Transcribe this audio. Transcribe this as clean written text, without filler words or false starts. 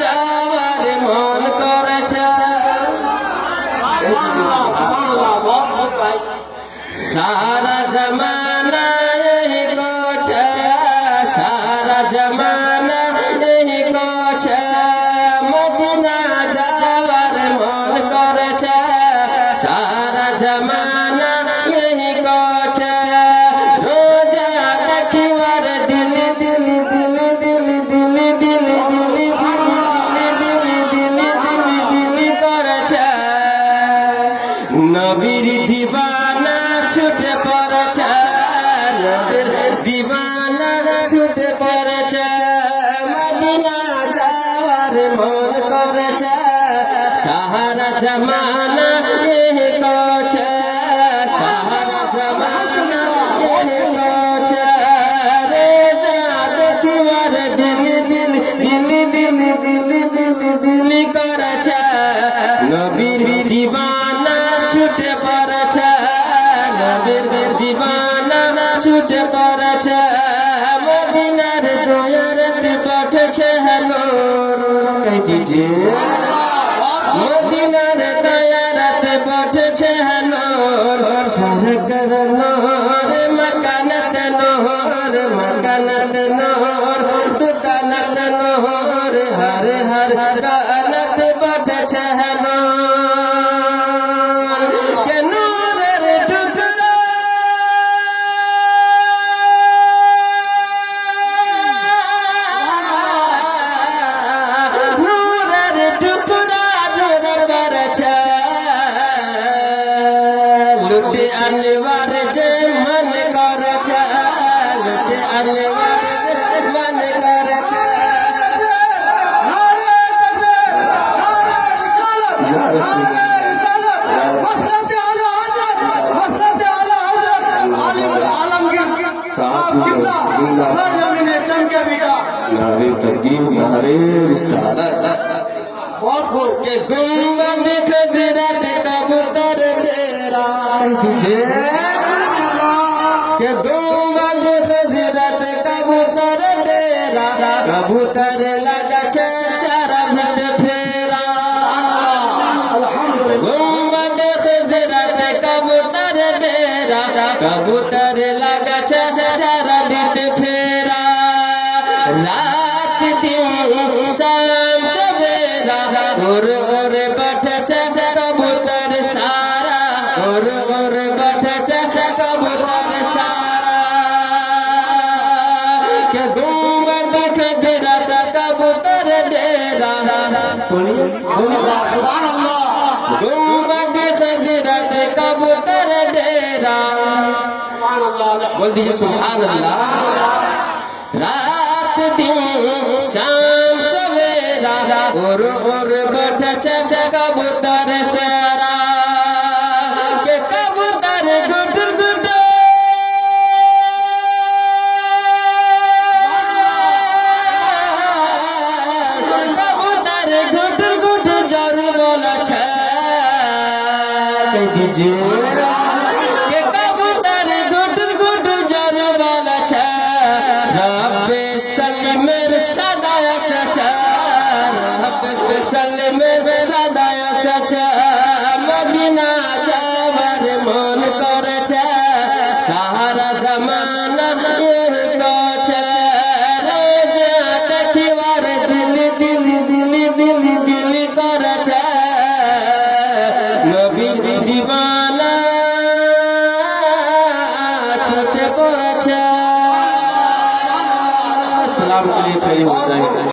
যাওয়ার মন করেছে। সারা জমানা এই করছে, সারা জমানা এই করছে, মদিনা যাওয়ার মন করেছে। সারা জমানা এই করছে, রোজা দেখিবার দিল দিল দিল দিল দিল দিল দিল করেছে। নবীর দিবানা ছুটে পড়েছে, নবীর দিবানা ছুটে পড়েছে, মদিনা যাওয়ার মন করেছে। সারা জমানা এই করছে, সারা জমানা এই করছে, রোজা দেখিবার দিল দিল দিল দিল দিল দিল দিল করেছে। নবীর দিবানা ছুটে পড়েছে, নবীর দিবানা ছুটে পড়েছে, মদিনার দয়ারতে পাঠেছে নূর। কই দিজিয়ে মদিনার দয়ারতে পাঠেছে নূর, সরকার নূর মকানত নূর, মকানত নূর দুকানত নূর, হর হর কানত পাঠেছে নূর। কে নূরের টুকরা নূরের টুকরা জোর করেছে, লুটে আনবার যে মন করেছে, লুটে আনবার যে মন করেছে। के गुंबद खजरत कबूतर तेरा, के गुंबद खजरत कबूतर तेरा, कबूतर लगा चारा भट फेरा। गुंबद खजरत कबूतर तेरा, कबूतर लगा चारा भट फेरा। रात दिन शाम सवेरा उड़ उड़ बैठे कबूतर सारा, उड़ उड़ बैठे कबूतर सारा। के गुंबद खजरत कबूतर डेरा, सुभान अल्लाह। गुंबद खजरत कबूतर डेरा, बोल दीजिए सुभान अल्लाह। रात दिन शाम सवेरा उड़ उड़ बैठे कबूतर सारा। के कबूतर गुटर गुटर कबूतर गुटर गुटर जरूर बोला छे। कह दीजिए के कबूतर गुटर गुटर जरूर बोला छे। रब्बे सलीमेर सदाया सचा, रब्बे सलीमेर सदाया सचा, मदिना যাবার মন করেছে। সারা জমানা এই করছে, রোজা দেখিবার দিল দিল দিল দিল দিল করেছে। নবীর দিবানা ছুটে পড়েছে। আসসালামু আলাইকুম।